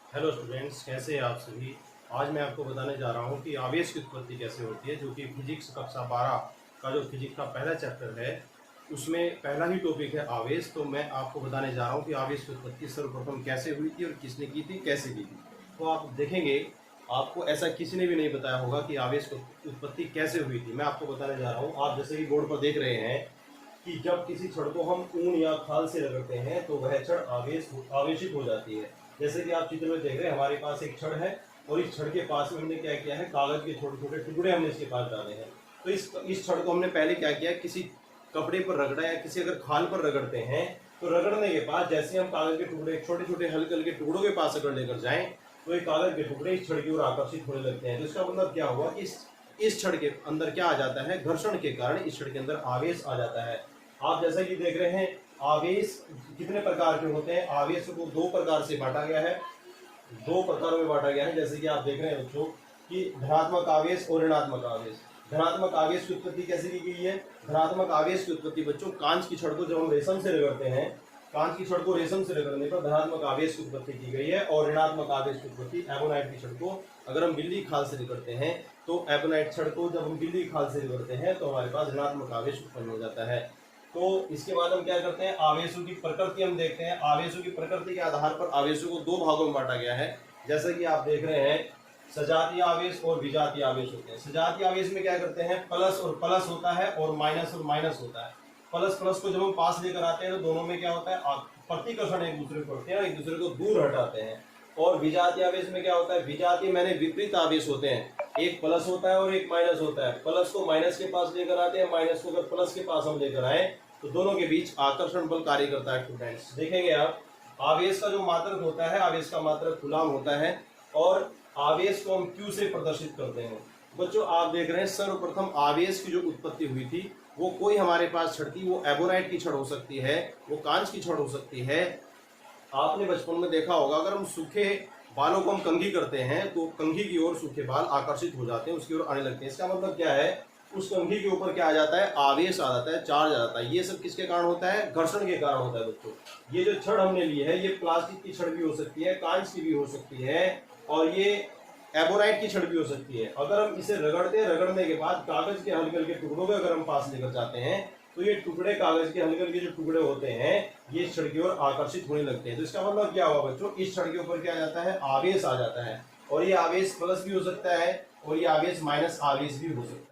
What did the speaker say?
Hello students, कैसे हैं आप सभी। आज मैं आपको बताने जा रहा हूं कि आवेश की उत्पत्ति कैसे होती है, जो कि फिजिक्स कक्षा 12 का जो फिजिक्स का पहला चैप्टर है उसमें पहला ही टॉपिक है आवेश। तो मैं आपको बताने जा रहा हूं कि आवेश की उत्पत्ति सर्वप्रथम कैसे हुई थी और किसने की थी, कैसे की थी। तो आप देखेंगे, आपको ऐसा किसी ने भी नहीं बताया होगा कि आवेश की उत्पत्ति कैसे हुई थी। मैं आपको बताने जा रहा हूँ। आप जैसे कि बोर्ड पर देख रहे हैं कि जब किसी छड़ को हम ऊन या खाल से रगड़ते हैं तो वह छड़ आवेशित हो जाती है। जैसे कि आप चित्र में देख रहे हैं, हमारे पास एक छड़ है और इस छड़ के पास में हमने क्या किया है, कागज के छोटे छोटे टुकड़े हमने इसके पास डाले हैं। तो इस छड़ को हमने पहले क्या किया, किसी कपड़े पर रगड़ा या किसी अगर खाल पर रगड़ते हैं तो रगड़ने के बाद जैसे हम कागज के टुकड़े छोटे छोटे हल्के हल्के टुकड़ों के पास अगर लेकर जाएं तो ये कागज के टुकड़े इस छड़ की ओर आकर्षित होने लगते हैं। तो इसका मतलब क्या हुआ कि इस छड़ के अंदर क्या आ जाता है, घर्षण के कारण इस छड़ के अंदर आवेश आ जाता है। आप जैसा कि देख रहे हैं, आवेश कितने प्रकार के होते हैं। आवेश को दो प्रकार से बांटा गया है, दो प्रकारों में बांटा गया है। जैसे कि आप देख रहे हैं बच्चों कि धनात्मक आवेश और ऋणात्मक आवेश। धनात्मक आवेश की उत्पत्ति कैसे की गई है। धनात्मक आवेश की उत्पत्ति बच्चों, कांच की छड़ को जब हम रेशम से रगड़ते हैं, कांच की छड़ को रेशम से रगड़ने पर धनात्मक आवेश की उत्पत्ति की गई है। और ऋणात्मक आवेश की उत्पत्ति एबोनाइट की छड़ को अगर हम बिल्ली खाल से रगड़ते हैं तो एबोनाइट छड़ को जब हम बिल्ली खाल से रगड़ते हैं तो हमारे पास ऋणात्मक आवेश उत्पन्न हो जाता है। तो इसके बाद हम क्या करते हैं, आवेशों की प्रकृति हम देखते हैं। आवेशों की प्रकृति के आधार पर आवेशों को दो भागों में बांटा गया है। जैसा कि आप देख रहे हैं, सजातीय आवेश और विजातीय आवेश होते हैं। सजातीय आवेश में क्या करते हैं, प्लस और प्लस होता है और माइनस होता है। प्लस प्लस को जब हम पास लेकर आते हैं तो दोनों में क्या होता है, प्रतिकर्षण एक दूसरे को करते हैं, एक दूसरे को दूर हटाते हैं। और विजातीय आवेश में क्या होता है, विजातीय मैंने विपरीत आवेश होते हैं, एक प्लस होता है और एक माइनस होता है। प्लस को माइनस के पास लेकर आते हैं, माइनस को अगर प्लस के पास हम लेकर आए तो दोनों के बीच आकर्षण बल कार्य करता है। स्टूडेंट्स देखेंगे आप, आवेश का जो मात्रक होता है, आवेश का मात्रक कूलम होता है और आवेश को हम क्यू से प्रदर्शित करते हैं। बच्चों आप देख रहे हैं, सर्वप्रथम आवेश की जो उत्पत्ति हुई थी वो कोई हमारे पास छड़ थी, वो एबोनाइट की छड़ हो सकती है, वो कांच की छड़ हो सकती है। आपने बचपन में देखा होगा, अगर हम सूखे बालों को हम कंघी करते हैं तो कंघी की ओर सूखे बाल आकर्षित हो जाते हैं, उसकी ओर आने लगते हैं। इसका मतलब क्या है, उस कंघी के ऊपर क्या आ जाता है, आवेश आ जाता है, चार्ज आ जाता है। ये सब किसके कारण होता है, घर्षण के कारण होता है। बच्चों ये जो छड़ हमने ली है, ये प्लास्टिक की छड़ भी हो सकती है, कांच की भी हो सकती है और ये एबोनाइट की छड़ भी हो सकती है। अगर हम इसे रगड़ने के बाद कागज के हल्के हल्के टुकड़ों को अगर हम पास लेकर जाते हैं तो ये टुकड़े, कागज के हल्के हल्के जो टुकड़े होते हैं, ये इस छड़ की ओर आकर्षित होने लगते हैं। तो इसका मतलब क्या हुआ बच्चों, इस छड़ के ऊपर क्या आ जाता है, आवेश आ जाता है। और ये आवेश प्लस भी हो सकता है और ये आवेश माइनस आवेश भी हो सकता है।